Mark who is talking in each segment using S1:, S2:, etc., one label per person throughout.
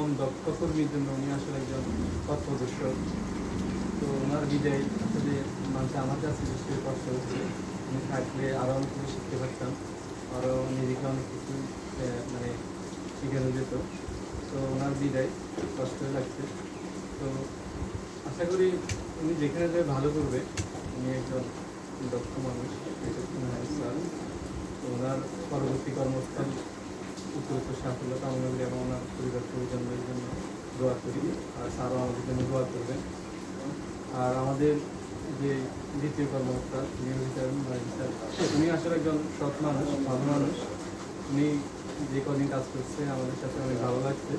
S1: কম দক্ষ কর্মীর জন্য উনি আসলে একজন পথপ্রদর্শক। তো ওনার বিদায় আসলে মানুষ আমার কাছে বেশি কষ্ট হচ্ছে। উনি থাকলে আরও অনেক কিছু শিখতে পারতাম, আরও নিজেকে অনেক কিছু মানে শেখানো যেত। তো ওনার বিদায় কষ্ট লাগছে। তো আশা করি উনি যেখানে যে ভালো করবে, উনি একজন দক্ষ মানুষ স্যার। তো ওনার পরবর্তী কর্মস্থল উত্তরোত্তর সাফল্য কামনা করি এবং ওনার পরিবার পরিজনদের জন্য দোয়া করি। আর স্যারও আমাদের জন্য দোয়া করবেন। আর আমাদের যে দ্বিতীয় কর্মকর্তা উনি আসলে একজন সৎ মানুষ, ভালো মানুষ। উনি যে কদিন কাজ করছে আমাদের সাথে অনেক ভালো লাগছে।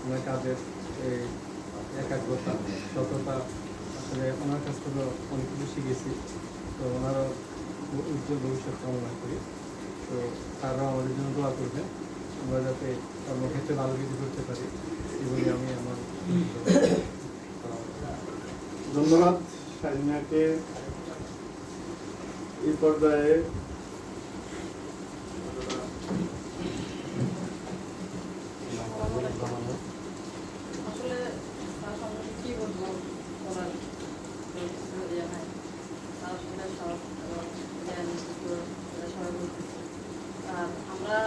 S1: ওনার কাজের একাগ্রতা, সততা, আসলে ওনার কাছ থেকে অনেক কিছু শিখেছি। তো ওনারও উজ্জ্বল ভবিষ্যৎ কামনা করি। তো তারাও আমাদের জন্য দোয়া করবে, আমরা যাতে কর্মক্ষেত্রে ভালো কিছু করতে পারি, এগুলি আমি আমার
S2: ধন্যবাদ শাহিনাকে। এই পর্যায়ে
S3: আসলে তার সম্বন্ধে কি বলবো, বলার ইয়ে নাই। তার আসলে সব জ্ঞান সবাই বলতেছে। আর আমরা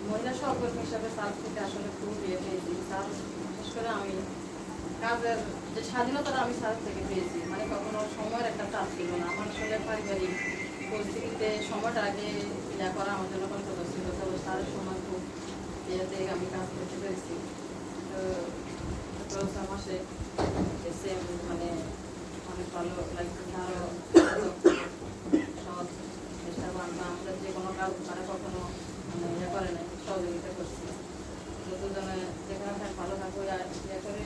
S3: মহিলা সহকর্মী হিসাবে স্যার থেকে আসলে খুব ইয়ে পেয়েছি। স্যার বিশেষ করে আমি কাজের যে স্বাধীনতাটা আমি স্যার থেকে পেয়েছি, মানে কখনো সময়ের একটা চাপ ছিল না। আমার আসলে পারিবারিক পরিস্থিতিতে সময়টা আগে ইয়া করা আমার জন্য কষ্টকর ছিল। তবে স্যারের সময় খুব ইয়েতে আমি কাজ করতে পেরেছি। তো মাসে এসে মানে অনেক ভালো লাগছে। আরও সহজ চেষ্টাবান বা আমরা যে কোনো কাজ তারা কখনো মানে ইয়ে করে নাই, সহযোগিতা করছি। দুজনে যেখানে ভালো থাকবে আর ইয়ে করে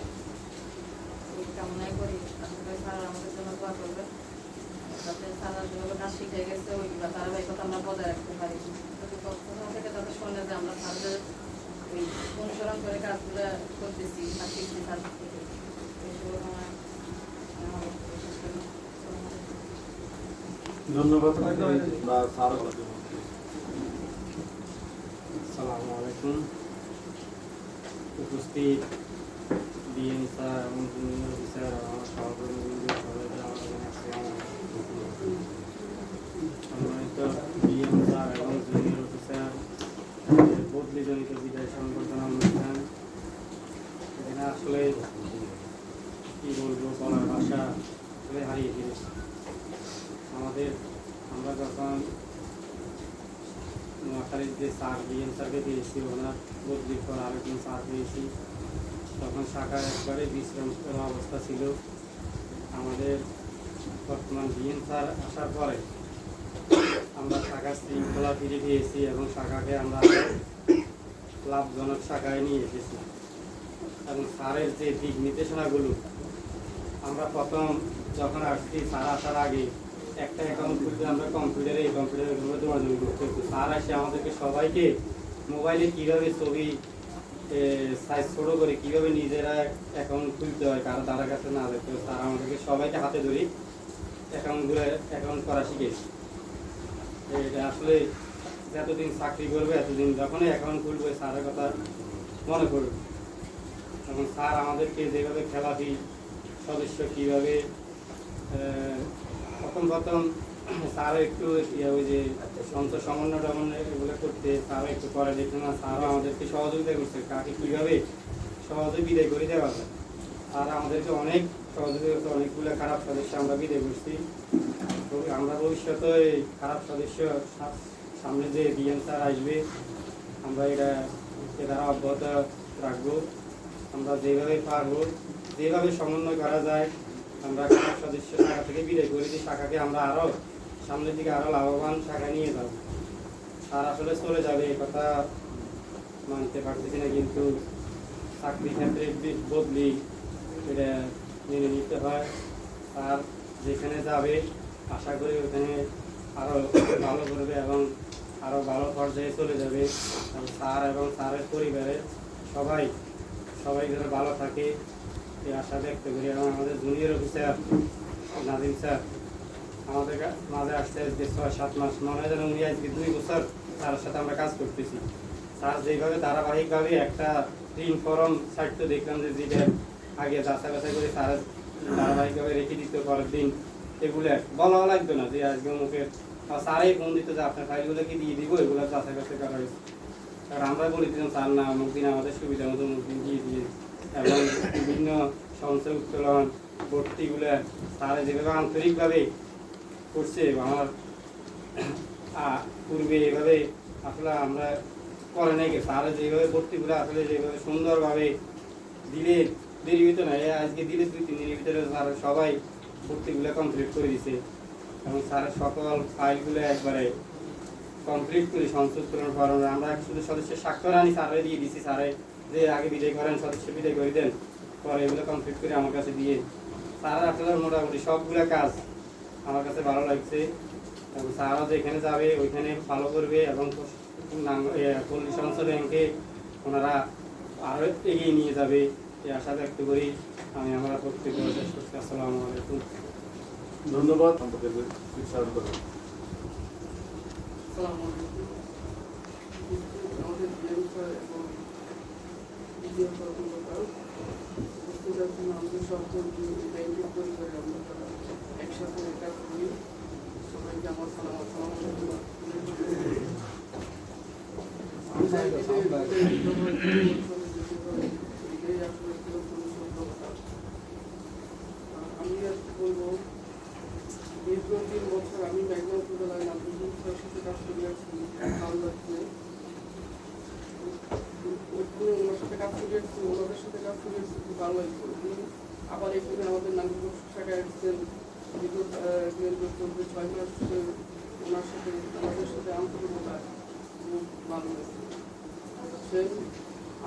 S3: ওই কামনাই করি। আসলে স্যার আমাদের জন্য দোয়া করবে, যাতে সারা যেভাবে কাজ শিখে গেছে ওই ধারাবাহিকতা আমরা বজায় রাখতে পারি। যদি কোথাও থেকে তাদের শুনে যে আমরা স্যারদের ওই অনুসরণ করে কাজগুলো করতেছি বা শিখছি স্যার থেকে, এই শুভকামনা বিশেষ করি।
S2: ধন্যবাদ।
S4: আসসালামু আলাইকুম। উপস্থিত ডিএম স্যার এবং জুনিয়র অফিসার, আমার সহকর্মীবৃন্দ, সবাইকে আমার আসসালামু আলাইকুম। সম্মানিত ডিএম স্যার এবং জুনিয়র অফিসার বদলিজনিত বিদায় সংবর্ধনা অনুষ্ঠান, এখানে আসলে কি বলবো, বলার ভাষা আসলে হারিয়ে ফেলেছি। আমরা যখন নোয়াখালীর যে স্যার ডিএম স্যারকে পেয়েছি, ওনার বদলির পর আরেকজন স্যার পেয়েছি, তখন শাখার একবারে বিশ্রাম অবস্থা ছিল। আমাদের বর্তমান ডিএম স্যার আসার পরে আমরা শাখার শৃঙ্খলা ফিরে পেয়েছি এবং শাখাকে আমরা লাভজনক শাখায় নিয়ে এসেছি। এবং স্যারের যে দিক নির্দেশনাগুলো, আমরা প্রথম যখন আসছি স্যার আসার আগে একটা অ্যাকাউন্ট খুলতে আমরা কম্পিউটারে দৌড়াদৌড়ি করতে হতো। স্যার আসে আমাদেরকে সবাইকে মোবাইলে কীভাবে ছবি সাইজ ছোটো করে কীভাবে নিজেরা অ্যাকাউন্ট খুলতে হয়, কারো দ্বারা কাছে না যেতে হয়, স্যার আমাদেরকে সবাইকে হাতে ধরে অ্যাকাউন্ট করা শিখেছি। এটা আসলে যতদিন চাকরি করবে এতদিন যখনই অ্যাকাউন্ট খুলবে স্যারের কথা মনে করবে। এবং স্যার আমাদেরকে যেভাবে খেলাপি সদস্য কীভাবে প্রথম স্যারও একটু ওই যে সঞ্চয় সমন্বয় এগুলো করতে স্যারও একটু করে দেখুন না, স্যারও আমাদেরকে সহযোগিতা করছে কাকে কীভাবে সহজে বিদায় করে দেওয়া যায়। আর আমাদেরকে অনেক সহযোগিতা করছে, অনেকগুলো খারাপ সদস্য আমরা বিদায় করছি। তো আমরা ভবিষ্যতে এই খারাপ সদস্য সামনে যে ডিএম স্যার আসবে, আমরা এটা দ্বারা অব্যাহত রাখবো। আমরা যেভাবে পারবো, যেভাবে সমন্বয় করা যায়, আমরা খারাপ সদস্য শাখা থেকে বিদায় করে দিই, শাখাকে আমরা আরও সামনের দিকে আরও লাভবান শাখা নিয়ে যাব। আর আসলে চলে যাবে এই কথা মানতে পারতেছি না, কিন্তু চাকরি ক্ষেত্রে বদলি এটা মেনে নিতে হয়। আর যেখানে যাবে আশা করি ওখানে আরও ভালো করবে এবং আরও ভালো পর্যায়ে চলে যাবে। স্যার এবং স্যারের পরিবারের সবাই যেন ভালো থাকে এই আশা ব্যক্ত করি। এবং আমাদের জুনিয়র অফিসার নাজিম স্যার আমাদের মাঝে আসতে আজকে 6-7 মাস, মনে হয় যেন উনি আজকে 2 বছর স্যারের সাথে আমরা কাজ করতেছি। স্যার যেইভাবে ধারাবাহিকভাবে একটা ঋণ ফরম সাইট দেখলাম যে যেটা আগে যাচাই বাছাই করে তারা ধারাবাহিকভাবে রেখে দিতে পরের দিন এগুলো বলা লাগতো না যে আজকে মুখের স্যারাই ফোন দিত যে আপনার ফাইলগুলোকে দিয়ে দিব এগুলো যাচাই বাছাই করা হয়েছে। আর আমরা বলে দিলাম স্যার না অমুক দিন আমাদের সুবিধা মতো অমুক দিন দিয়ে দিয়ে এবং বিভিন্ন সঞ্চয় উত্তোলন ভর্তিগুলো স্যার যেভাবে আন্তরিকভাবে করছে আমার পূর্বে এভাবে আসলে আমরা করে নাই স্যার যেভাবে ভর্তিগুলো আসলে যেভাবে সুন্দরভাবে দিলে দেরি হইতো না আজকে দিলে 2-3 দিনের ভিতরে স্যার সবাই ভর্তিগুলো কমপ্লিট করে দিছে এবং স্যারের সকল ফাইলগুলো একবারে কমপ্লিট করে সঞ্চয় উত্তোলন ফরম আমরা শুধু সদস্যের স্বাক্ষর আনি স্যারে দিয়ে দিছি স্যারে যে আগে বিদায় করেন সদস্য বিদায় করে দেন পরে এগুলো কমপ্লিট করে আমার কাছে দিয়ে স্যার আসলে মোটামুটি সবগুলো কাজ আমার কাছে ভালো লাগছে এবং স্যারও যেখানে যাবে ওইখানে ভালো করবে এবং পল্লী সঞ্চয় ব্যাংকে ওনারা আরও এগিয়ে নিয়ে যাবে এই আশা ব্যক্ত করি আমি আমরা প্রত্যেক শেষ করছি। আসসালামু আলাইকুম।
S2: ধন্যবাদ আমাদের উচ্চারণ করবেন।
S5: আসসালামু আলাইকুম। আমাদের ডিএম স্যার এবং ডিএম কর্মকর্তা উপস্থিত আছেন আমাদের সহকর্মী ব্যাংকের পরিবারে আমরা তারা একসাথে কাজ করি। সবাইকে আমার সালাম। আসসালামু আলাইকুম। আমি আর বলবো দীর্ঘ 3 বছর আমি ব্যাংকের উপজেলায় নাজিরুল স্যারের সাথে কাজ করে আসছি। ভালো লাগছে ওনার সাথে কাজ করে আসছি, ওনাদের সাথে কাজ করে আসছি, খুব ভালো লাগছে। উনি আবার এখানে আমাদের নাজিরুল শাখায় আসছেন বিগত 6 মাস ওনার সাথে আমাদের সাথে আন্তরিকতা খুব ভালো লাগছে। সেই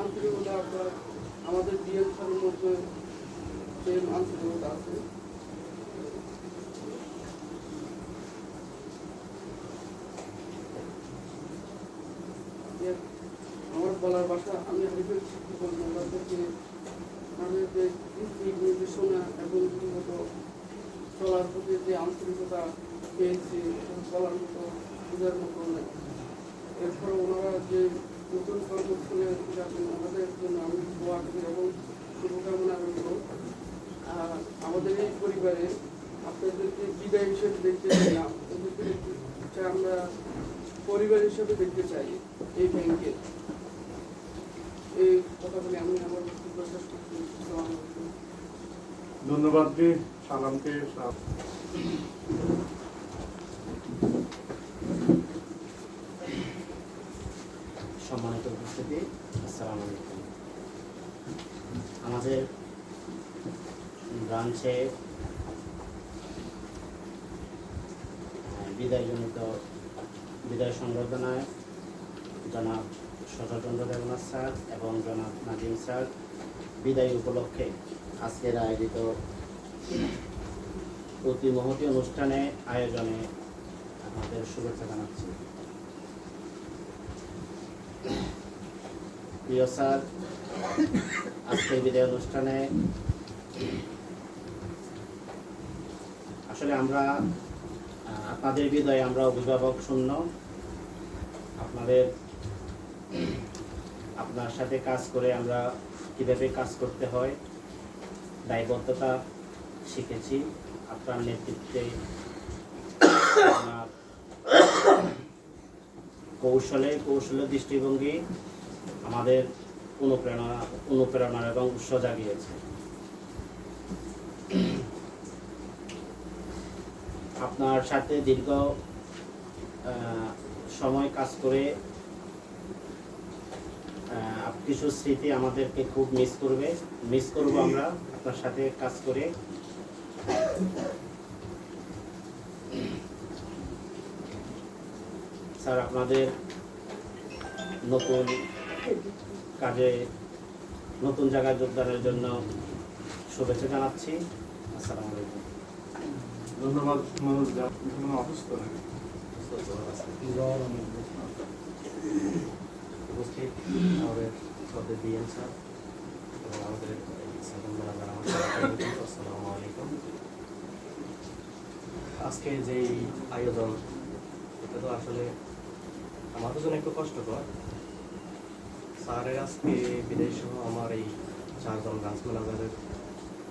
S5: আন্তরিকতা আপনার আমাদের ডিএম স্যারের মধ্যে সেই আন্তরিকতা আছে। আমার বলার ভাষা আমি আরেকবার কি বলবো ওনাদেরকে আমাদের যে দিক নির্দেশনা এবং রীতিমতো চলার প্রতি যে আন্তরিকতা পেয়েছি বলার মতো বোঝার মতো নেই। এরপরে ওনারা যে নতুন কর্মস্থলে যাবেন আমাদের জন্য আমি দোয়া করি এবং শুভকামনা রইল। আর আমাদের এই পরিবারে আপনাদেরকে বিদায় হিসেবে দেখতে চাই না, ওদেরকে আমরা পরিবার হিসেবে দেখতে চাই এই ব্যাংকে। এই কথা বলে আমি আমার বক্তব্য শেষ করছি।
S2: ধন্যবাদ জি সালামকে।
S6: সম্মানিত উপস্থিতি, আসসালামু আলাইকুম। আমাদের ব্রাঞ্চে বিদায় সংবর্ধনায় জনাব শরৎচন্দ্র দেবনাথ স্যার এবং জনাব নাজিম স্যার বিদায় উপলক্ষে আজকের আয়োজিত অতি মহতী অনুষ্ঠানে আয়োজনে আমাদের শুভেচ্ছা জানাচ্ছি। প্রিয় স্যার, আজকের বিদায় অনুষ্ঠানে আসলে আমরা আপনাদের বিদায় আমরা অভিভাবক শূন্য। আপনার সাথে কাজ করে আমরা কিভাবে কাজ করতে হয় দায়বদ্ধতা শিখেছি। আপনার নেতৃত্বে আপনার কৌশলে দৃষ্টিভঙ্গি আমাদের অনুপ্রেরণা এবং উৎসাহ জাগিয়েছে। আপনার সাথে দীর্ঘ সময় কাজ করে কিছু স্মৃতি আমাদেরকে খুব মিস করব আমরা আপনার সাথে কাজ করে। স্যার, আপনাদের নতুন কাজে নতুন জায়গায় যোগদানের জন্য শুভেচ্ছা জানাচ্ছি। আসসালামু আলাইকুম।
S2: ধন্যবাদ মানুষ অসুস্থ নাকি
S6: উপস্থিত আমাদের সদর ডিএম স্যার এবং আমাদের আসসালামু আলাইকুম। আজকে যেই আয়োজন, এটা তো আসলে আমাদের জন্য একটু কষ্টকর।
S7: স্যারের আজকে বিদায় সহ আমার এই 4 জন ব্রাঞ্চ ম্যানেজারের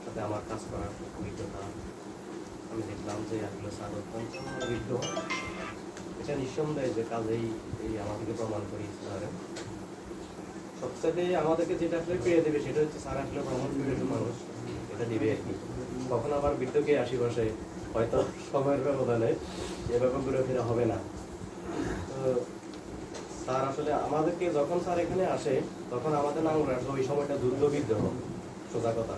S7: সাথে আমার কাজ করার অভিজ্ঞতা আমি দেখলাম যে আসলে স্যার অত্যন্ত অভিজ্ঞ। এটা নিঃসন্দেহে যে কাজেই এই আমাদেরকে প্রমাণ করিয়েছে স্যারের। সবচেয়ে আমাদেরকে যেটা আসলে পেয়ে দেবে সেটা হচ্ছে স্যার আসলে ভ্রমণ প্রিয় মানুষ, এটা দিবে আর কি। কখন আবার বৃদ্ধকে আশেপাশে হয়তো সময়ের ব্যবধানে এভাবে ঘুরে ফিরে হবে না। তো স্যার আসলে আমাদেরকে যখন স্যার এখানে আসে তখন আমাদের নাঙ্গল আসলে ওই সময়টা যুদ্ধ বিদ্রোহ, সোজা কথা।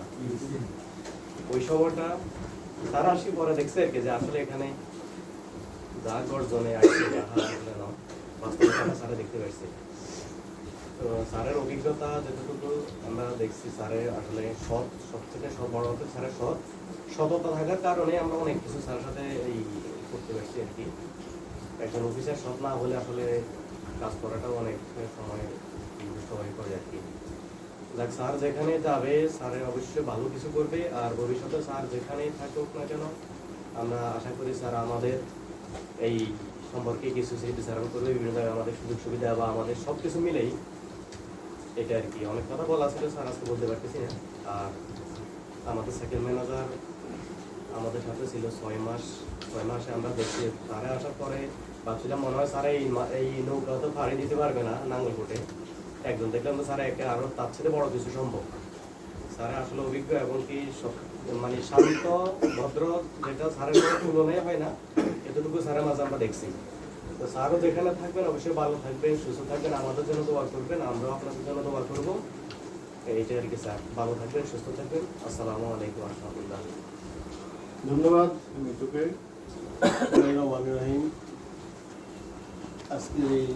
S7: ওই সময়টা স্যার আসি পরে দেখছে আর কি যে আসলে এখানে যা গর্জনে আসছে আসলে না বাস্তবতা স্যারে দেখতে পাইছে। তো স্যারের অভিজ্ঞতা যেটুকু আমরা দেখছি, স্যারের আসলে সৎ, সবথেকে বড় হচ্ছে স্যারের সততা থাকার কারণে আমরা অনেক কিছু স্যারের সাথে এই করতে পারছি আর কি। একজন অফিসার সৎ না হলে আসলে কাজ করাটাও অনেক সময় হয়ে পড়ে আর কি। যাক, স্যার যেখানে যাবে স্যারের অবশ্যই ভালো কিছু করবে, আর ভবিষ্যতে স্যার যেখানেই থাকুক না কেন আমরা আশা করি স্যার আমাদের এই সম্পর্কে কিছু স্মৃতিচারণ করবে, বিভিন্ন জায়গায় আমাদের সুযোগ সুবিধা বা আমাদের সব কিছু মিলেই এটা আর কি। অনেক কথা বলা ছিল স্যার আজকে বলতে পারতেছি না। আর আমাদের সেকেন্ড ম্যানেজার আমাদের সাথে ছিল 6 মাস। 6 মাসে আমরা দেখছি স্যারে আসার পরে ভাবছিলাম মনে হয় স্যার এই নৌকা তো পাড়ি দিতে পারবে না নাঙ্গলকোটে। একজন দেখলাম তো স্যার একে আরো তার সাথে বড় কিছু সম্ভব। স্যার আসলে অভিজ্ঞ এবং কি মানে শান্ত ভদ্র, যেটা স্যারের কোনো তুলনায় হয় না, এতটুকু স্যারের মাঝে আমরা দেখছি। তো স্যারও যেখানে থাকবেন অবশ্যই ভালো থাকবেন, সুস্থ থাকবেন, আমাদের জন্য দোয়া করবেন, আমরাও আপনাদের জন্য দোয়া করবো। এইটাই আর কি স্যার, ভালো থাকবেন, সুস্থ থাকবেন। আসসালামু আলাইকুম ওয়া রাহমাতুল্লাহ।
S2: ধন্যবাদ মিতুকে।
S8: রহিম, আজকের এই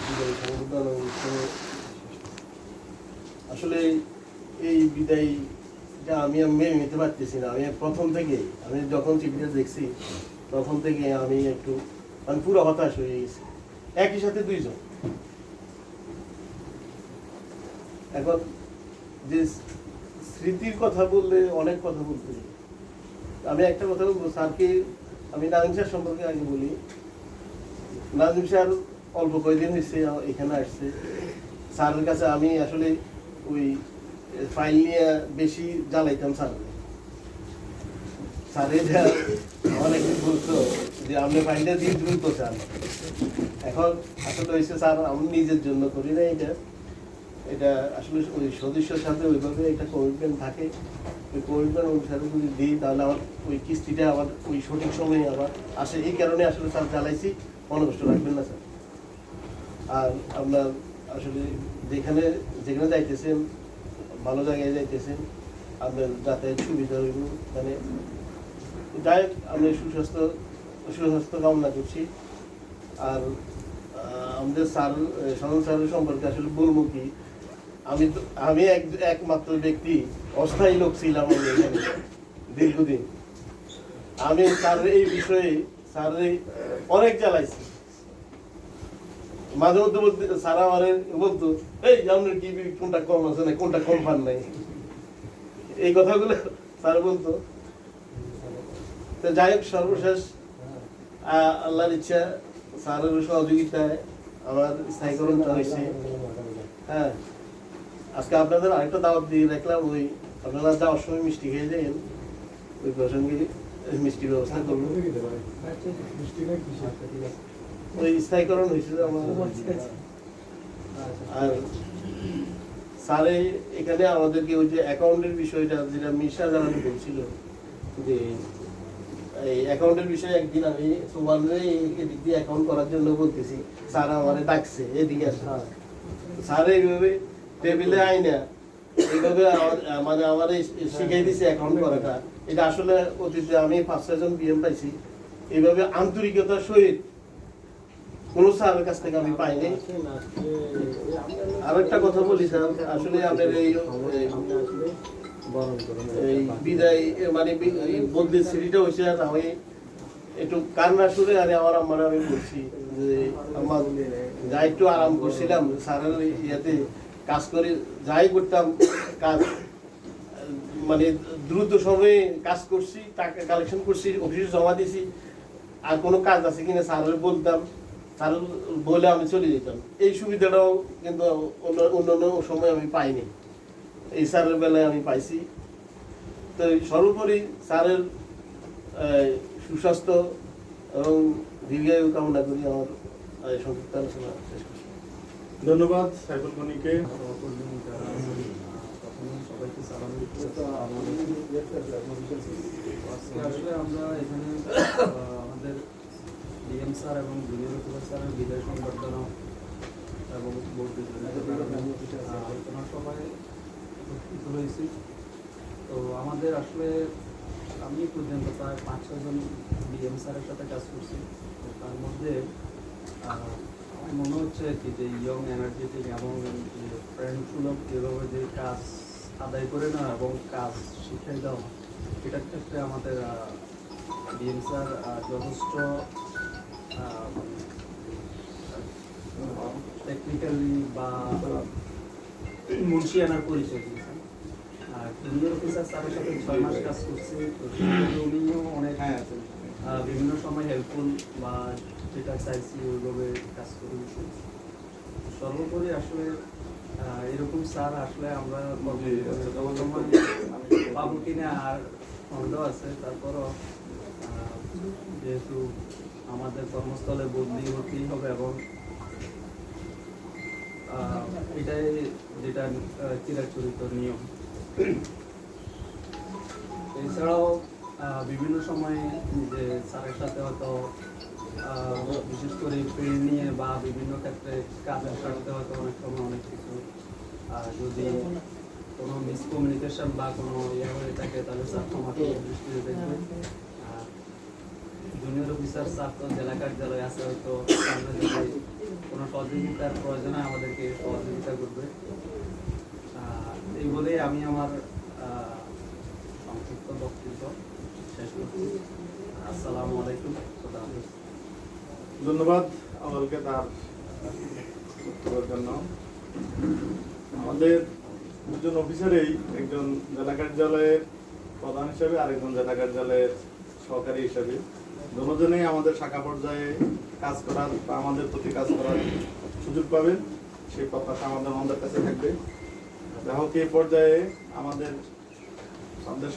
S8: বিদায় সংবর্ধনা অনুষ্ঠানে আসলে এই বিদায়টা আমি মেনে নিতে পারতেছি না। আমি প্রথম থেকে, আমি যখন টিভিটা দেখছি তখন থেকে আমি একটু মানে পুরো হতাশ হয়ে গেছি। একই সাথে 2 জন। এখন যে স্মৃতির কথা বললে অনেক কথা বলতে হবে। আমি একটা কথা বলবো স্যারকে, আমি নাজিম স্যার সম্পর্কে আগে বলি। নাজিম স্যার অল্প কয়েকদিন হয়েছে এখানে আসছে। স্যারের কাছে আমি আসলে ওই ফাইল নিয়ে বেশি জ্বালাইতাম স্যারের অনেকদিন বলতো যে আপনি ফাইলটা দিয়ে দ্রুত চান। এখন আসলে হয়েছে স্যার আমি নিজের জন্য করি না এটা আসলে ওই সদস্যের সাথে ওইভাবে একটা কমিটমেন্ট থাকে। ওই কমিটমেন্ট অনুসারে যদি দিই তাহলে আমার ওই কিস্তিটা আবার ওই সঠিক সময়ে আবার আসে। এই কারণে আসলে স্যার জ্বালাইছি, মনে কষ্ট রাখবেন না স্যার। আর আপনার আসলে যেখানে যাইতেছেন ভালো জায়গায় যাইতেছেন, আপনার যাতায়াত সুবিধা হইব, মানে যাই হোক আমি সুস্বাস্থ্য কামনা করছি। আর আমাদের স্যার সনদ স্যারের সম্পর্কে আসলে বলবো কি, আমি একমাত্র ব্যক্তি অস্থায়ী লোক ছিলাম এখানে দীর্ঘদিন। আমি স্যারের এই বিষয়ে স্যারের অনেক জ্বালাইছি। মাঝে মধ্যে বলতে স্যার আমার বলতো, এই আপনার কি কোনটা কম আছে না, কোনটা কম পান নাই, এই কথাগুলো স্যার বলতো। তো যাই হোক, সর্বশেষ আল্লাহর ইচ্ছা স্যারের সহযোগিতায় আমার স্থায়ীকরণটা হয়েছে। হ্যাঁ, আজকে আপনাদের আরেকটা দাওয়াত দিয়ে রাখলাম, ওই আপনারা যাওয়ার সময় মিষ্টি খেয়ে যাবেন, ওই প্রসঙ্গে মিষ্টির ব্যবস্থা করবো। ওই স্থায়ীকরণ হয়েছিল আমার। আর স্যারে এখানে আমাদেরকে ওই যে অ্যাকাউন্টের বিষয়টা যেটা মিশা জানানো বলছিল, যে এই অ্যাকাউন্টের বিষয়ে একদিন আমি সুবানরে এদিক দিয়ে অ্যাকাউন্ট করার জন্য বলতেছি, স্যার আমারে ডাকছে এদিকে আসে। স্যার এইভাবে টেবিলে আইনা এইভাবে মানে আমার শিখাই দিছে অ্যাকাউন্ট করাটা। এটা আসলে অতীতে আমি 5-6 জন বিএম পাইছি, এইভাবে আন্তরিকতার সহিত কোনো স্যারের কাছ থেকে আমি পাইনি। আর একটা কথা বলি স্যার, আসলে আপনার এই বিদায় মানে বদলির স্মৃতিটা হয়েছে, আর আমি একটু কান্না শুনে আর আমার আম্মার আমি বলছি যে আমার যা একটু আরাম করছিলাম স্যারের ইয়েতে কাজ করে, যাই করতাম কাজ মানে দ্রুত সময়ে কাজ করছি, টাকা কালেকশন করছি, অফিসে জমা দিছি। আর কোনো কাজ আছে কিনা স্যারের বলতাম, স্যার বলে আমি চলে যেতাম। এই সুবিধাটাও কিন্তু অন্যান্য সময় আমি পাইনি, এই স্যারের বেলায় আমি পাইছি। তো সর্বোপরি স্যারের সুস্বাস্থ্য এবং দীর্ঘায়ু কামনা করি। আমার সংক্ষিপ্ত আলোচনা শেষ করছি।
S2: ধন্যবাদ সাইফুল মনিকে।
S1: সহকর্মী যারা আছেন, প্রথমে সবাইকে সালাম দিচ্ছি। আজকে আসলে আমরা এখানে আমাদের ডিএম স্যার এবং জুনিয়র অফিসার স্যারের বিদায় সংবর্ধনা এবং আলোচনা সভায় উপস্থিত হয়েছি। তো আমাদের আসলে আমি পর্যন্ত প্রায় 5-6 জন ডিএম স্যারের সাথে কাজ করছি। তো তার মধ্যে আমার মনে হচ্ছে কি যে ইয়ং এনার্জেটিক এবং ফ্রেন্ড সুলভ এভাবে যে কাজ আদায় করে না এবং কাজ শিখিয়ে দেওয়া, এটার ক্ষেত্রে আমাদের ডিএম স্যার যথেষ্ট টেকনিক্যালি বা মুন্সিয়ানার পরিচয় দিয়েছেন। আর জুনিয়র অফিসার স্যারের সাথে 6 মাস কাজ করছি। তো উনিও অনেক বিভিন্ন সময় হেল্পফুল বা যেটা চাইছি ওইভাবে কাজ করে দিচ্ছি। সর্বোপরি আসলে এরকম স্যার আসলে আমরা সময় পাবো কিনা আর সন্দেহ আছে। তারপরও যেহেতু আমাদের কর্মস্থলে বদলি হতেই হবে এবং এটাই যেটা চিরাচরিত নিয়ম। এছাড়াও বিভিন্ন সময় যে স্যারের সাথে হয়তো বিশেষ করে পেন নিয়ে বা বিভিন্ন ক্ষেত্রে কাজের সাথে হয়তো অনেক সময় অনেক কিছু যদি কোনো মিসকমিউনিকেশন বা কোনো ইয়ে হয়ে থাকে তাহলে স্যার আমাকে দৃষ্টিতে দেখবে। জুনিয়র অফিসার স্যার তো জেলা কার্যালয়ে আছে, হয়তো কোনো সহযোগিতার প্রয়োজনে আমাদেরকে সহযোগিতা করবে। এই বলে আমি আমার সংক্ষিপ্ত বক্তব্য শেষ করছি। আসসালামু আলাইকুম।
S2: ধন্যবাদ আমলকে তার বক্তব্যের জন্য। আমাদের দুজন অফিসারেই, একজন জেলা কার্যালয়ের প্রধান হিসেবে আরেকজন জেলা কার্যালয়ের সহকারী হিসেবে, দুজনেই আমাদের শাখা পর্যায়ে কাজ করার বা আমাদের প্রতি কাজ করার সুযোগ পাবেন, সেই প্রত্যাশা আমাদের কাছে থাকবে। যাই হোক, এই পর্যায়ে আমাদের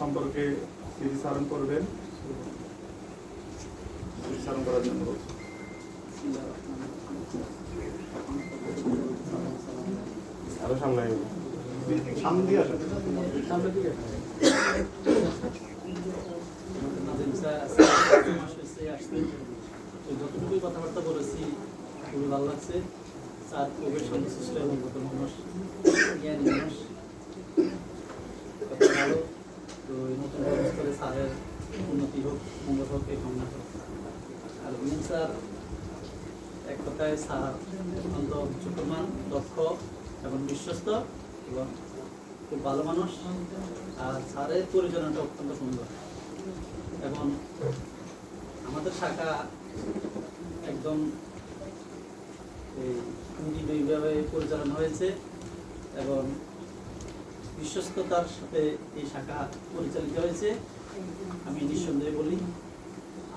S2: সম্পর্কে স্মৃতিচারণ করবেন, স্মৃতিচারণ করার জন্য বলছি। আরো সামনে সামনে দিয়ে আসেন।
S9: যতটুকুই কথাবার্তা বলেছি খুবই ভালো লাগছে। স্যার খুবই শান্তশিষ্ট এবং মানুষ, জ্ঞানী মানুষ, ভালো। তো এই নতুন কর্মস্থলে স্যারের উন্নতি হোক, মঙ্গল হোক, এই কামনা হোক। আর মিন স্যার এক কথায় স্যার অত্যন্ত ছোটমান, দক্ষ এবং বিশ্বস্ত এবং খুব ভালো মানুষ। আর স্যারের পরিচালনাটা অত্যন্ত সুন্দর এবং আমাদের শাখা একদম নিবিড়ভাবে পরিচালনা হয়েছে এবং বিশ্বস্ততার সাথে এই শাখা পরিচালিত হয়েছে, আমি নিঃসন্দেহে বলি।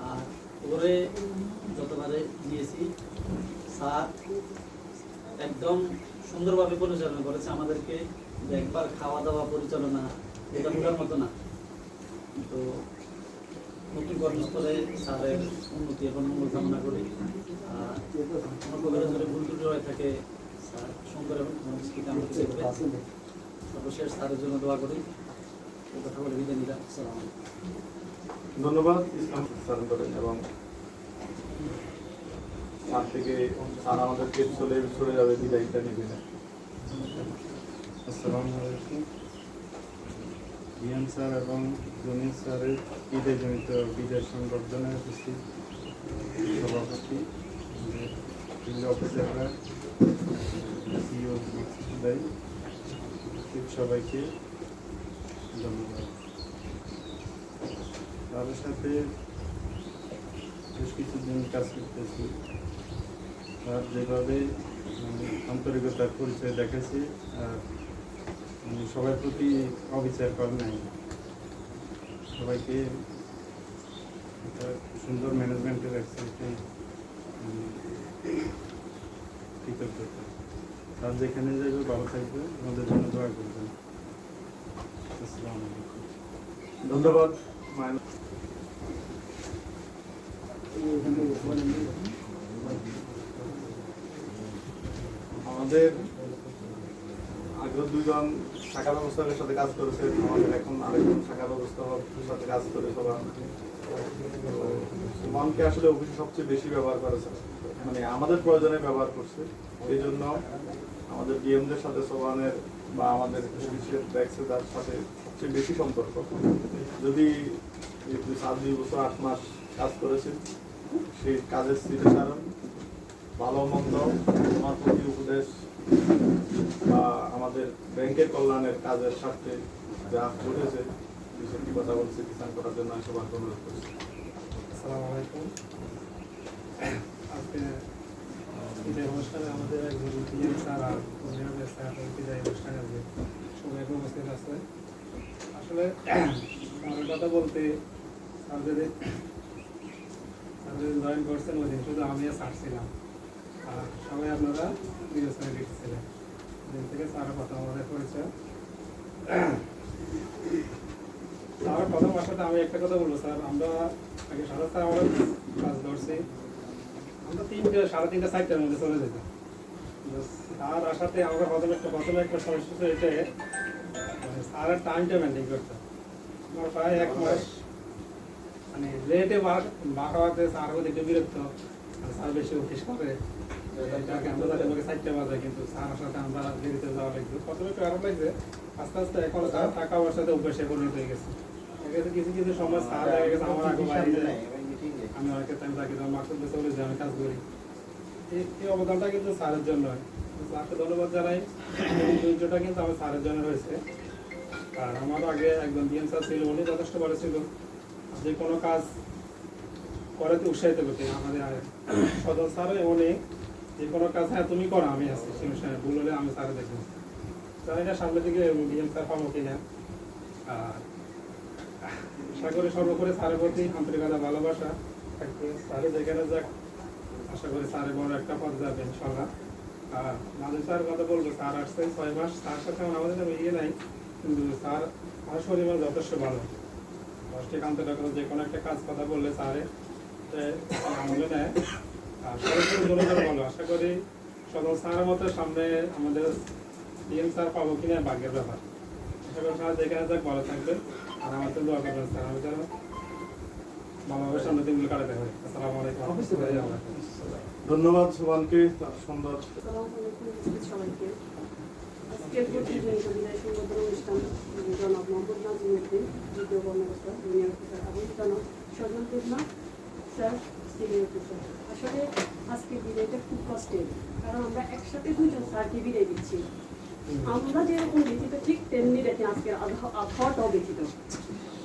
S9: আর ওরে যতবারে গিয়েছি স্যার একদম সুন্দরভাবে পরিচালনা করেছে আমাদেরকে। একবার খাওয়া দাওয়া পরিচালনা এটা ভুলার মতো না। তো নতুন কর্মস্থলে স্যারের উন্নতি এবং মঙ্গল কামনা করি। আর কোনো প্রকারের যদি ভুল ত্রুটি হয়ে থাকে স্যার সুন্দর এবং সর্বশেষ স্যারের জন্য দোয়া করি। এই কথা বলে বিদায় নিলাম। আসসালামু আলাইকুম।
S2: ধন্যবাদ ইসলাম উচ্চারণ করেন এবং স্যার থেকে স্যার আমাদেরকে চলে যাবে, বিদায়টা নেবে।
S10: আসসালামু আলাইকুম। ডিএম স্যার এবং জুনিয়র স্যারের বিদায়জনিত বিদায় সংবর্ধনা উপস্থিত সভাপতি, ফিল্ড অফিসাররা, সিও, সবাইকে ধন্যবাদ। তাদের সাথে বেশ কিছুদিন কাজ করতেছি। তার যেভাবে আন্তরিকতার পরিচয় দেখেছি আর সবার প্রতি অবিচার করে নাই, সবাইকে একটা সুন্দর ম্যানেজমেন্টে রাখছে, এটাই কৃতজ্ঞতা। স্যার যেখানে যাইবে ভালো থাকবে, আমাদের জন্য দোয়া করবেন। আসসালামু আলাইকুম।
S2: ধন্যবাদ মাইন। আমাদের আগের দুইজন শাখা ব্যবস্থাপকের সাথে কাজ করেছে, আমাদের এখন আরেকজন শাখা ব্যবস্থাপকের সাথে কাজ করে সবাই। সুমনকে আসলে অফিসে সবচেয়ে বেশি ব্যবহার করেছে, মানে আমাদের প্রয়োজনে ব্যবহার করছে। এই জন্য আমাদের ডিএমদের সাথে সোবানের বা আমাদের ব্যাক্সে তার সাথে সবচেয়ে বেশি সম্পর্ক। যদি 7 বছর 8 মাস কাজ করেছেন, সেই কাজের স্মৃতিচারণ, ভালো মন্দ, আমার প্রতি উপদেশ বা আমাদের ব্যাংকের কল্যাণের কাজের স্বার্থে যা ঘটেছে বিষয়টি কথা বলছে কিষান করার জন্য আমি সবার অনুরোধ করছি।
S11: আসসালামু আলাইকুম। আজকে বিদায় অনুষ্ঠানে আমাদের একজন ডিএম স্যার আর অন্যান্য স্যার বিদায় অনুষ্ঠানে আছে, সবাই উপস্থিত আছে। আসলে আমার কথা বলতে স্যার যদি জয়েন করছেন ওই দিন শুধু আমি আর স্যার ছিলাম, আর সবাই আপনারা বিবেচনা লিখছিলেন। দিন থেকে স্যারের কথা আমাদের করেছে। স্যারের প্রথম আসাতে আমি একটা কথা বলবো, স্যার আমরা আগে 7:30 আমরা ক্লাস ধরছি, আমরা 3টে 3:30 4টার মধ্যে চলে যেতাম। স্যার আসাতে আমরা প্রথমে একটা সমস্যা ছিল, এটা মানে স্যারের টাইমটা মেনটেন করতে। আমার প্রায় 1 মাস মানে লেটে বাড়াতে স্যার হতে একটু বিরক্ত, স্যার বেশি অফিস করে আমরা যাতে আমাকে 4টা বাজে, কিন্তু স্যারের সাথে আমরা দেরিতে যাওয়া লাগবে। প্রথমে একটু খারাপ লাগছে, আস্তে আস্তে এখন স্যার থাকা আমার সাথে অভ্যাসে পরিণত হয়ে গেছে। কিছু কিছু সময় স্যার হয়ে গেছে আমার আগে বাড়ি যায়, আমি অনেক টাইম থাকি, তখন মাকসুদ চলে যে আমি কাজ করি। এই অবদানটা কিন্তু স্যারের জন্য হয়। স্যারকে ধন্যবাদ জানাই। এই ধৈর্যটা কিন্তু আমার স্যারের জন্য হয়েছে। আর আমার আগে একজন ডিএম স্যার ছিল, উনি যথেষ্ট ভালো ছিল, যে কোনো কাজ করাতে উৎসাহিত করতেন। আমাদের সদর স্যার উনি যে কোনো কাজ, হ্যাঁ তুমি করো আমি আছি, সমস্যা ভুল হলে আমি স্যারে দেখবো। জানি না সামনের দিকে ডিএম স্যার পাবো কিনা। আর আশা করি সর্বোপরি স্যারের প্রতি আন্তরিকতা ভালোবাসা থাকবে। স্যারে যেখানে যাক, আশা করি স্যারে বড় একটা পদ যাবে ইনশাল্লাহ। আর নাজিম স্যার কথা বলবো, স্যার আসছে 6 মাস, তার সাথে আমাদের ইয়ে নাই, কিন্তু স্যার আমার শরীর যথেষ্ট ভালো। 10টি আন্তরিকতা যে কোনো একটা কাজ কথা বললে স্যারে আমলে নেয়। আর সরাসরি জনগণ ভালো। আশা করি সদর স্যারের মতো সামনে আমাদের ডিএম স্যার পাবো কিনা ভাগ্যের ব্যাপার। আশা করি স্যার যেখানে যাক ভালো থাকবে। আর আমার তো দোয়া করবেন স্যার, আমি যেন ভালোভাবে সামনে দিনগুলো কাটাতে হয়। আসসালামু আলাইকুম।
S2: ধন্যবাদ সুমনকে তার সুন্দর।
S12: আসসালামু আলাইকুম সবাইকে। আজকের প্রতিযোগিতা বিদায় সংবর্ধনা অনুষ্ঠান জনাব মোহাম্মদ নাজিমউদ্দিন, দ্বিতীয় কর্মকর্তা জুনিয়র অফিসার, এবং জনাব সজল দেবনাথ স্যার, সিনিয়র অফিসার। আসলে আজকের বিদায়টা খুব কষ্টের, কারণ আমরা একসাথে 2জন স্যারকে বিদায় দিচ্ছি। আমরা যেরকম ব্যথিত, ঠিক তেমনি দেখে আজকের আবহাওয়াটাও ব্যথিত।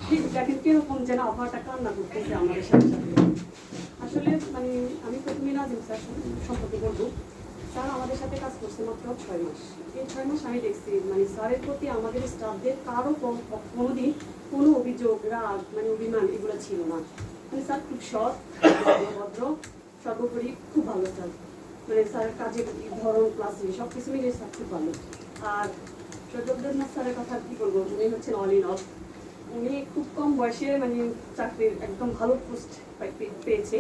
S12: ঠিক দেখেন কিরকম যেন আবহাওয়াটা কান্না করতেছে আমাদের সাথে সাথে। আসলে মানে আমি প্রথমে নাজিম স্যার সম্পর্কে বলবো। স্যার আমাদের সাথে কাজ করছে মাত্র 6 মাস। এই 6 মাস আমি দেখছি মানে স্যারের প্রতি আমাদের স্টাফদের কারো কোনোদিন কোনো অভিযোগ, রাগ, মানে অভিমান এগুলো ছিল না। মানে স্যার খুব সৎ, ভদ্র, সর্বোপরি খুব ভালো স্যার। মানে স্যারের কাজের ধরন, ক্লাসে সব কিছু মিলিয়ে স্যার খুব ভালো। আর সৈয়দুদ্দিন স্যারের কথা কী বলবো, উনি হচ্ছেন অল ইন অল। উনি খুব কম বয়সে মানে চাকরির একদম ভালো পোস্ট পেয়েছে।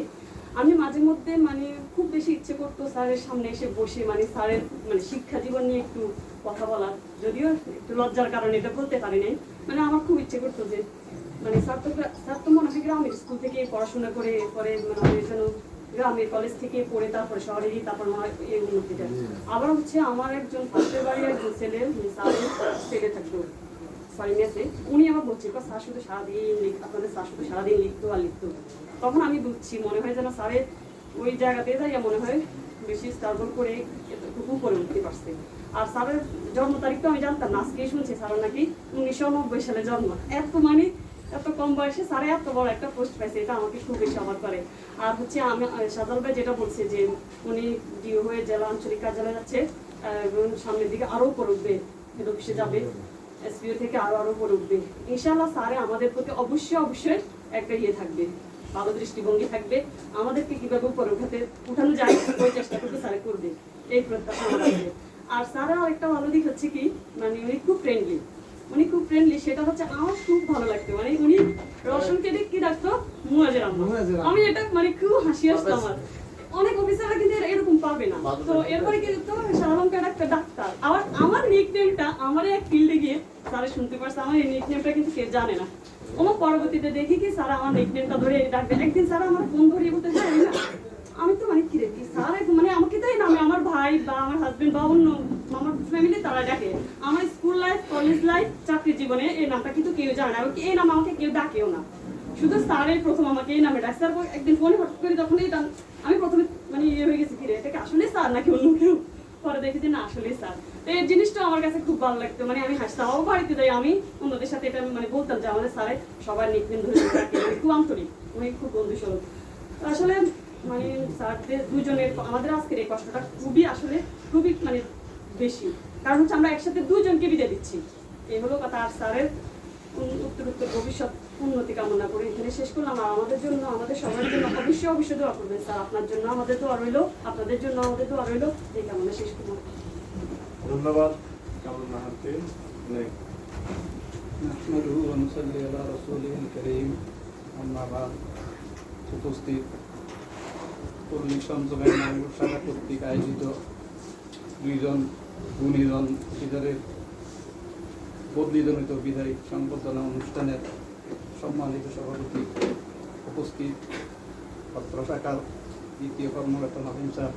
S12: আমি মাঝে মধ্যে মানে খুব বেশি ইচ্ছে করতো স্যারের সামনে এসে বসে মানে স্যারের মানে শিক্ষা জীবন নিয়ে একটু কথা বলার, যদিও একটু লজ্জার কারণে এটা বলতে পারি নাই। মানে আমার খুব ইচ্ছে করতো যে মানে স্যার তো মনে হয় গ্রামের স্কুল থেকে পড়াশোনা করে, পরে মানে যেন গ্রামের কলেজ থেকে পড়ে তারপরে শহরে গিয়ে তারপর মনে হয় এই উন্নতিটা। আবার হচ্ছে আমার একজন পাশের বাড়ির একজন ছেলে, স্যারের ছেলে থাকতো মেসে, উনি আমার বলছে স্যার শুধু সারাদিন আপনাদের স্যার শুধু সারাদিন লিখতো আর লিখতো। তখন আমি বুঝছি মনে হয় যেন স্যারের ওই জায়গাতে যাইয়া মনে হয় বেশি স্ট্রাগল করে এতটুকু করে উঠতে পারছে। আর স্যারের জন্ম তারিখ তো আমি জানতাম না, আজকেই শুনছি স্যারের নাকি 1990 সালে জন্ম। এত কম বয়সে স্যারে এত বড় একটা পোস্ট পাইছে, এটা আমাকে খুব বেশি অবাক করে। আর হচ্ছে আমি সাজাল ভাই যেটা বলছে যে উনি ডিও হয়ে জেলা আঞ্চলিক কার্যালয়ে যাচ্ছে এবং সামনের দিকে আরও উপরে উঠবে, হেড অফিসে যাবে, এসপিও থেকে আরো উপরে উঠবে ইনশাআল্লাহ। স্যারে আমাদের প্রতি অবশ্যই একটা ইয়ে থাকবে, ভালো দৃষ্টিভঙ্গি থাকবে, আমাদেরকে কিভাবে উপরে উঠানো যায় ওই চেষ্টাটুকু স্যার করবে, এই প্রত্যাশা আমার আছে। আর স্যারের আরেকটা ভালো দিক হচ্ছে কি, মানে উনি খুব ফ্রেন্ডলি, সেটা হচ্ছে আমার খুব ভালো লাগতো। মানে উনি রওশনকে কি ডাকতো, মুয়াজের আম্মা। আমি এটা মানে খুব হাসি আসতো আমার। অনেক অফিসাররা কিন্তু এরকম পাবে না। তো এরপরে কিন্তু শাহরুখকে ডাকতো ডাক্তার। আবার আমার নিকনেমটা আমার এক ফিল্ডে গিয়ে স্যারে শুনতে পারছে, আমার এই নিকনেমটা কিন্তু কেউ জানে না। আমার পরবর্তীতে দেখি কি স্যার আমার নিকনেমটা ধরে ডাকবে। একদিন স্যার আমার ফোন ধরিয়ে বলতে চাই না, আমি তো মানে কি রে কি স্যার, মানে আমাকে তো এই নামে আমার ভাই বা আমার হাজবেন্ড বা অন্য আমার ফ্যামিলি তারা ডাকে। আমার স্কুল লাইফ, কলেজ লাইফ, চাকরি জীবনে এই নামটা কিন্তু কেউ জানে না, এই নাম আমাকে কেউ ডাকেও না। শুধু স্যারের প্রথম আমাকে এই নামে ডাকছে। তারপর একদিন ফোনে হঠাৎ করে তখন এটা আমি প্রথমে মানে ইয়ে হয়ে গেছি, কিরে এটাকে আসলে স্যার নাকি অন্য কেউ। পরে দেখি যে না আসলেই স্যার। তো এই জিনিসটা আমার কাছে খুব ভালো লাগতো। মানে আমি হাসতাম, আমার বাড়িতে যাই আমি অন্যদের সাথে এটা মানে বলতাম যে আমাদের স্যারে সবার নিকনেম ধরে ডাকে, খুব আন্তরিক, উনি খুব বন্ধুস্বরূপ। তো আসলে মানে স্যারদের দুজনের আমাদের আজকের এই কষ্টটা খুবই মানে বেশি, কারণ হচ্ছে আমরা একসাথে দুজনকে বিদায় দিচ্ছি, এই হলো কথা। আর স্যারের উত্তরোত্তর ভবিষ্যৎ উন্নতি কামনা করে এখানে শেষ করলাম। আর আমাদের জন্য, আমাদের সবার জন্য অবশ্যই দোয়া করবেন স্যার। আপনার জন্য আমাদের দোয়া রইলো, আপনাদের জন্য আমাদের দোয়া রইলো। এই কামনা শেষ করলাম।
S2: ধন্যবাদ কামরুল নাহারকে।
S11: নাহমাদুহু ওয়া নুসাল্লি আলা রাসূলিল কারীম, আম্মা বা'দ। উপস্থিত পল্লী সঞ্চয় শাখা কর্তৃক আয়োজিত 2জন গুণীজন অফিসারের বদলিজনিত বিদায় সংবর্ধনা অনুষ্ঠানের সম্মানিত সভাপতি, উপস্থিত পত্র শাখার দ্বিতীয় কর্মকর্তা নাহিম স্যার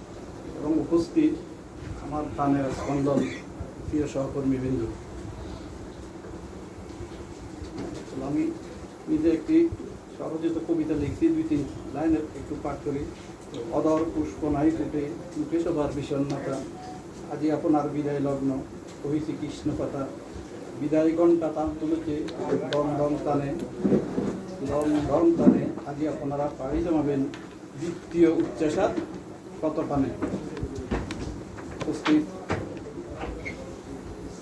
S11: এবং উপস্থিত আমার প্রাণের স্পন্দন প্রিয় সহকর্মীবৃন্দ। আমি নিজে একটি স্বরচিত কবিতা লিখছি, 2-3 লাইনের একটু পাঠ করি। অদর পুষ্প নাই ফুটে, মুখে সবার বিষণ্ণতা, আজি আপনার বিদায় লগ্ন, কহিছি কৃষ্ণ কথা, বিদায় ঘণ্টা টান তুলেছে দম দম টানে, আজি আপনারা পাড়ি জমাবেন দ্বিতীয় উচ্চাসার কত পানে। উপস্থিত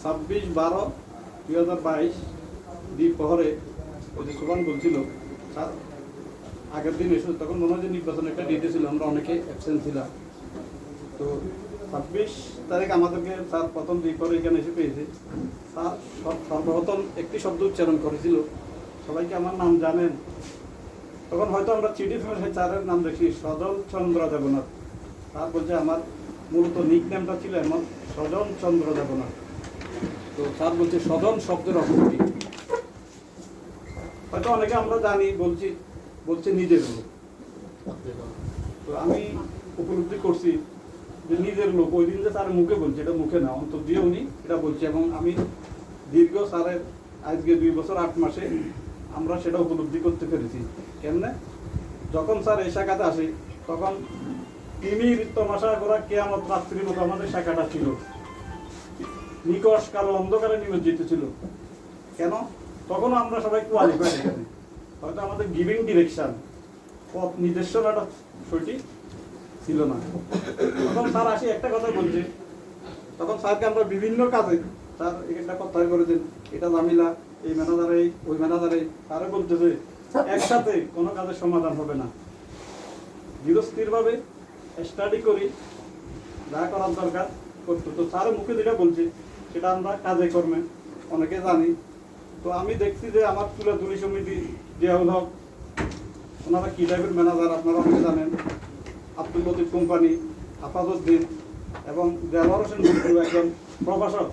S11: 26/12/2022 দ্বিপ্রহরে ওই যে সুবান বলছিল স্যার আগের দিন এসে, তখন মনে হয় যে নির্বাচনের একটা ডেটে ছিল, আমরা অনেকে অ্যাবসেন্ট ছিলাম। তো 26 তারিখ আমাদেরকে স্যার প্রথম দ্বিপ্রহরে এখানে এসে পেয়েছে। স্যার সর্বপ্রথম একটি শব্দ উচ্চারণ করেছিল, সবাইকে আমার নাম জানেন? তখন হয়তো আমরা চিঠি ভাষায় স্যারের নাম দেখি সজল চন্দ্র দেবনাথ। স্যার বলছে আমার মূলত নিক নেমটা ছিল এমন সজন চন্দ্র দেবনাথ। তো স্যার বলছে সজন শব্দের অর্থ কি? হয়তো অনেকে আমরা জানি, বলছে নিজের লোক। তো আমি উপলব্ধি করছি যে নিজের লোক ওই দিন যে স্যারের মুখে বলছে, এটা মুখে না, অন্তর দিয়ে উনি এটা বলছে। এবং আমি দীর্ঘ স্যারের আজকে 2 বছর 8 মাসে আমরা সেটা উপলব্ধি করতে পেরেছি। কেমনে? যখন স্যার এই শাখাতে আসে তখন তিমির তমাশা করা কেয়ামত রাত্রির মতো আমাদের শাখাটা ছিল, নিকশ কালো অন্ধকারে নিমজ্জিত ছিল। কেন? তখন আমরা সবাই কোয়ালিফাইড, এখানে হয়তো আমাদের গিভিং ডিরেকশন, পথ নির্দেশনাটা সঠিক ছিল না। তখন স্যার আসি একটা কথা বলছে, তখন স্যারকে আমরা বিভিন্ন কাজে, স্যার একটা কথা করেছেন, এটা জামিলা, এই ম্যানেজারে, ওই ম্যানেজারে, স্যারে বলতেছে একসাথে কোনো কাজের সমাধান হবে না, ধীরস্থিরভাবে স্টাডি করি, যা করার দরকার করতো। তো স্যারের মুখে যেটা বলছে সেটা আমরা কাজে কর্মে অনেকে জানি। তো আমি দেখছি যে আমার তুলাতুলি সমিতি জিয়াউল হক, ওনারা কী টাইপের ম্যানেজার আপনারা অনেকে জানেন, আব্দুল লতিফ কোম্পানি, আফাজউদ্দিন এবং দেওয়ার হোসেন একজন প্রভাষক।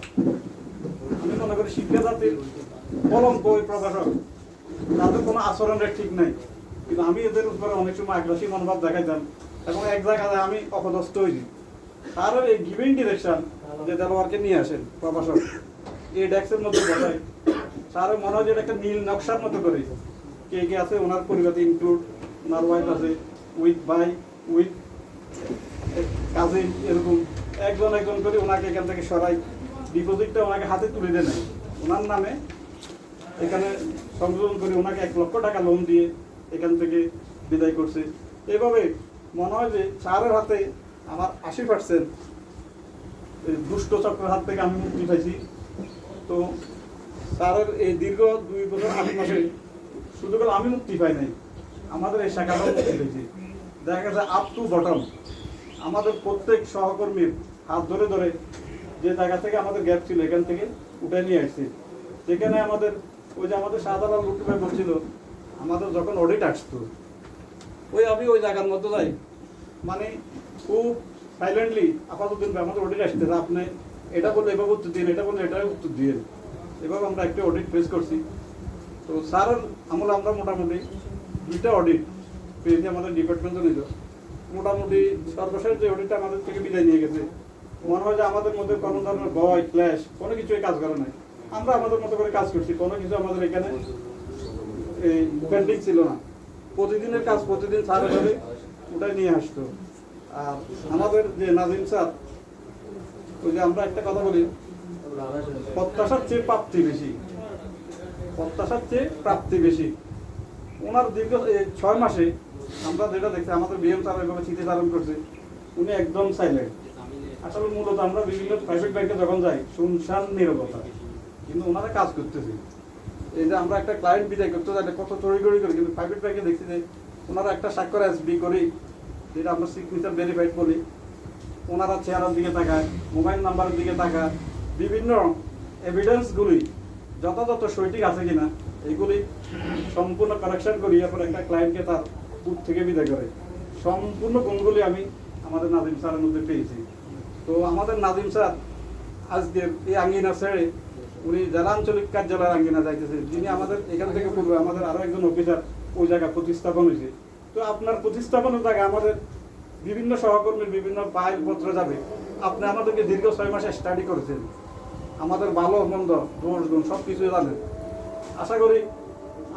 S11: আমি মনে করি শিক্ষা জাতির কলঙ্ক ওই প্রভাষক, তাদের কোনো আচরণের ঠিক নাই, কিন্তু আমি এদের উপরে অনেক সময় আগ্রাসী মনোভাব দেখাইতাম এবং এক জায়গায় আমি অপদস্থ হয়েছি। তার এই গিভিং ডিরেকশন যে দেলোয়ারকে নিয়ে আসেন প্রভাষক, এই ডেস্কের মধ্যে বসাই, তার মনে হয় যে এটা একটা নীল নকশার মতো করে কে কে আছে ওনার পরিবারে ইনক্লুড, ওনার ওয়াইফ আছে, উইথ ভাই, উইথ কাজিন, এরকম একজন করে ওনাকে এখান থেকে সরাই, ডিপোজিটটা ওনাকে হাতে তুলে দেয় নাই, ওনার নামে এখানে সংযোজন করে ওনাকে 1 লক্ষ টাকা লোন দিয়ে এখান থেকে বিদায় করছে। এভাবে মনে হয় যে স্যারের হাতে আমার 80% দুষ্ট চক্রের হাত থেকে আমি মুক্তি পাইছি। তো স্যারের এই দীর্ঘ 2 বছর 8 মাসে শুধু আমি মুক্তি পাই নাই, আমাদের এই শাখাটা উন্নতি হয়েছে। দেখা গেছে আপ টু বটম আমাদের প্রত্যেক সহকর্মীর হাত ধরে ধরে যে জায়গা থেকে আমাদের গ্যাপ ছিল এখান থেকে উঠে নিয়ে আসছি। যেখানে আমাদের ওই যে আমাদের সাধারণ লুটু ভাই বলছিল আমাদের যখন অডিট আসতো আমি ওই জায়গার মধ্যে যাই, মানে খুব সাইলেন্টলি আপাতত আমাদের অডিট আসতেছে, আপনি এটা বললে এভাবে উত্তর দিন, এটা বললে এটা উত্তর দিন, এভাবে আমরা একটা অডিট ফেস করছি। তো স্যারের আমলে আমরা মোটামুটি 2টা অডিট পেয়েছি আমাদের ডিপার্টমেন্টও নিল। মোটামুটি সর্বশেষ যে অডিটটা আমাদের থেকে বিদায় নিয়ে গেছে, মনে হয় যে আমাদের মধ্যে কোনো ধরনের ভয় ক্ল্যাশ কোনো কিছুই কাজ করে নাই। আমরা আমাদের মতো করে কাজ করছি, কোনো কিছু আমাদের এখানে এই পেন্ডিং ছিল না। প্রতিদিনের কাজ প্রতিদিন স্যার এভাবে ওটাই নিয়ে আসতো। আর আমাদের যে নাজিম স্যার, ওই যে আমরা একটা কথা বলি, প্রত্যাশার চেয়ে প্রাপ্তি বেশি, প্রত্যাশার চেয়ে প্রাপ্তি বেশি। ওনার দীর্ঘ 6 মাসে আমরা যেটা দেখছি আমাদের বিএম স্যার এভাবে চিঠি ধারণ করছে, উনি একদম সাইলেন্ট। আসলে মূলত আমরা বিভিন্ন প্রাইভেট ব্যাংকে যখন যাই শুনশান নীরবতা, কিন্তু ওনারা কাজ করতেছে। এই যে আমরা একটা ক্লায়েন্ট বিদায় করতে যাই কত তড়িঘড়ি করি, কিন্তু প্রাইভেট ব্যাংকে দেখছি যে ওনারা একটা স্বাক্ষর এসবি করি, যেটা আমরা সিগনেচার ভেরিফাইড বলি, ওনারা চেহারার দিকে তাকায়, মোবাইল নাম্বারের দিকে তাকায়, বিভিন্ন এভিডেন্সগুলি যথাযথ সঠিক আছে কিনা এইগুলি সম্পূর্ণ কারেকশন করি, এরপর একটা ক্লায়েন্টকে তার বুথ থেকে বিদায় করে। সম্পূর্ণ গুণগুলি আমি আমাদের নাজিম স্যারের মধ্যে পেয়েছি। তো আমাদের নাজিম স্যার আজকে এই আঙ্গিনা ছেড়ে উনি জেলা আঞ্চলিক কার্যালয়ের আঙ্গিনা যাইতেছে, যিনি আমাদের এখান থেকে পূর্বে আমাদের আরও একজন অফিসার ওই জায়গায় প্রতিস্থাপন হয়েছে। তো আপনার প্রতিস্থাপনের জায়গায় আমাদের বিভিন্ন সহকর্মীর বিভিন্ন ফাইলপত্র যাবে। আপনি আমাদেরকে দীর্ঘ 6 মাসে স্টাডি করেছেন, আমাদের ভালো মন্দ দোষ গুণ সব কিছু জানেন। আশা করি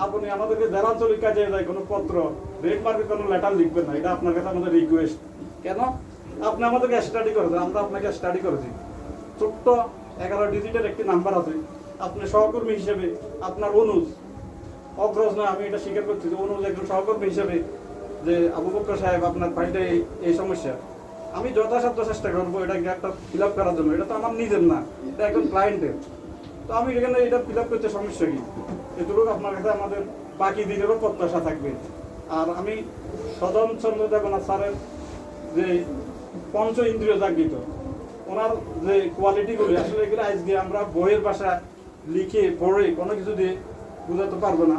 S11: আপনি আমাদেরকে জেলা আঞ্চলিক কাজে যায় কোনো পত্র রেড মার্কের কোনো লেটার লিখবেন না, এটা আপনার কাছে আমাদের রিকোয়েস্ট। কেন? আপনি আমাদেরকে স্টাডি করেছেন, আমরা আপনাকে স্টাডি করেছি। ছোট্ট 11 ডিজিটের একটি নাম্বার আছে, আপনি সহকর্মী হিসেবে আপনার অনুজ, অগ্রজ না আমি এটা স্বীকার করছি, যে অনুজ একজন সহকর্মী হিসেবে যে আবু বকর সাহেব আপনার ফাইলটা এই সমস্যা, আমি যথাসাধ্য চেষ্টা করবো এটা একটা ফিল আপ করার জন্য। এটা তো আমার নিজের না, এটা একজন ক্লায়েন্টের। তো আমি এখানে এটা ফিল আপ করতে সমস্যা কি, এটুকু আপনার কাছে আমাদের বাকি দিনেরও প্রত্যাশা থাকবে। আর আমি সদন চন্দ্র দেবনাথ স্যারের যে পঞ্চ ইন্দ্রিয় জাগৃত, ওনার যে কোয়ালিটিগুলি আসলে এগুলো আজকে আমরা বইয়ের ভাষা লিখে পড়ে কোনো কিছু দিয়ে বোঝাতে পারবো না।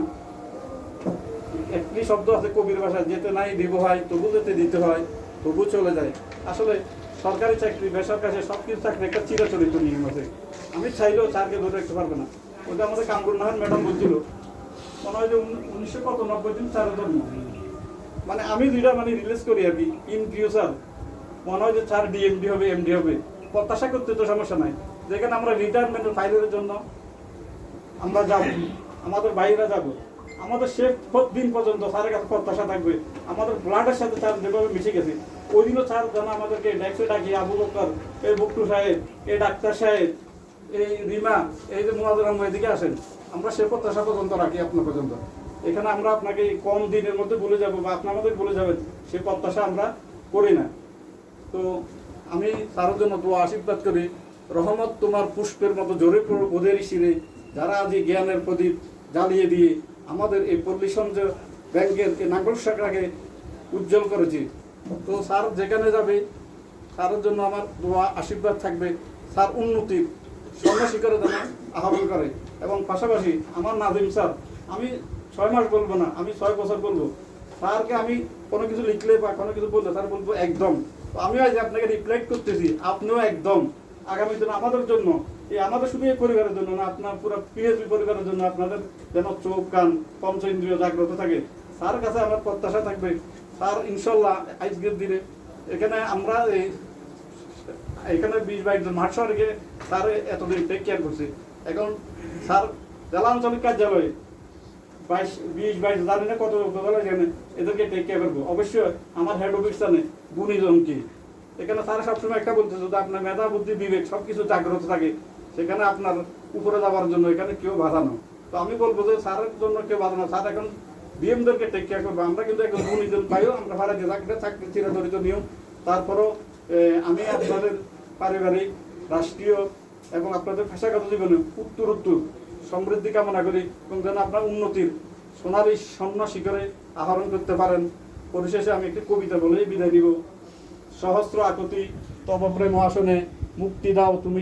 S11: একটি শব্দ আছে কবির ভাষায়, যেতে নাই দিব হয় তবু যেতে দিতে হয় তবু চলে যায়। আসলে সরকারি চাকরি বেসরকারি সব কিছু চাকরি একটা চিরাচরিত নিয়ম আছে, আমি চাইলেও স্যারকে ধরে রাখতে পারবো না। ওটা আমাদের কামরুল নাহান ম্যাডাম বলছিল, মনে হয় যে 1990 দিন স্যারের জন্ম। মানে আমি যেটা মানে রিলিজ করি আর কি, ইন ফিউচার মনে হয় যে স্যার ডিএমডি হবে, এমডি হবে। প্রত্যাশা করতে তো সমস্যা নাই, যেখানে আমরা রিটায়ারমেন্টের ফাইলের জন্য আমরা যাব, আমাদের বাইরে যাব, আমাদের শেষ দিন পর্যন্ত স্যারের কাছে প্রত্যাশা থাকবে। আমাদের ব্লাডের সাথে স্যার যেভাবে মিশে গেছে, ওই দিনও স্যার যেন আমাদেরকে ডেস্কে ডাকি, আবু বকর, এই বকটু সাহেব, এই ডাক্তার সাহেব, এই রিমা, এই যে মুনাজুর আহমদ এদিকে আসেন, আমরা সে প্রত্যাশা পর্যন্ত রাখি আপনার পর্যন্ত। এখানে আমরা আপনাকে কম দিনের মধ্যে বলে যাব বা আপনি আমাদের বলে যাবেন, সে প্রত্যাশা আমরা করি না। তো আমি স্যারের জন্য দোয়া আশীর্বাদ করি, রহমত তোমার পুষ্পের মতো জোরে পড়ো ওদের শিরে, যারা আজ এই জ্ঞানের প্রদীপ জ্বালিয়ে দিয়ে আমাদের এই পল্লী সঞ্চয় ব্যাংকের এই নাগরিক শাখাকে উজ্জ্বল করেছি। তো স্যার যেখানে যাবে স্যারের জন্য আমার দোয়া আশীর্বাদ থাকবে, স্যার উন্নতির স্বর্ণশিখরে যেন আহ্বান করে। এবং পাশাপাশি আমার নাজিম স্যার, আমি 6 মাস বলবো না, আমি 6 বছর বলবো। স্যারকে আমি কোনো কিছু লিখলে বা কোনো কিছু বললে স্যার বলবো একদম। তো আমিও আজ আপনাকে রিফ্লেক্ট করতেছি, আপনিও একদম। আগামী দিন আমাদের জন্য, এই আমাদের শুধু এই পরিবারের জন্য না, আপনার পুরো পিএসবি পরিবারের জন্য আপনাদের যেন চোখ কান পঞ্চ ইন্দ্রিয় জাগ্রত থাকে। স্যার কাছে আমার প্রত্যাশা থাকবে, স্যার ইনশাল্লাহ আজকের দিনে এখানে আমরা এখানে 20-22 জন মাঠ শহরে স্যার এতদিন টেক কেয়ার করছে। এখন স্যার জেলা আঞ্চলিক কার্যালয়ে 20-22 জানি না কত এখানে এদেরকে টেক কেয়ার করবো। অবশ্যই আমার হেড অফিস জানে গুণীজন কি। এখানে স্যার সবসময় একটা বলতে, যদি আপনার মেধা বুদ্ধি বিবেক সব কিছু জাগ্রত থাকে, সেখানে আপনার উপরে যাওয়ার জন্য এখানে কেউ বাধা না। তো আমি বলবো যে স্যারের জন্য কেউ বাধা না, স্যার এখন বিএমদেরকে টেক কেয়ার করবো। আমরা কিন্তু একজন গুণীজন পাইও, আমরা ভাড়া দিয়ে চাকরি চিরাচরিত নিয়ম। তারপরও আমি আপনাদের পারিবারিক, রাষ্ট্রীয় এবং আপনাদের পেশাগত জীবনে উত্তর সমৃদ্ধি কামনা করি, এবং যেন আপনার উন্নতির সোনার এই স্বর্ণ শিখরে আহরণ করতে পারেন। পরিশেষে আমি একটি কবিতা বলেই বিদায় দিব। সহস্র আকুতি তব প্রেম আসনে, মুক্তি দাও তুমি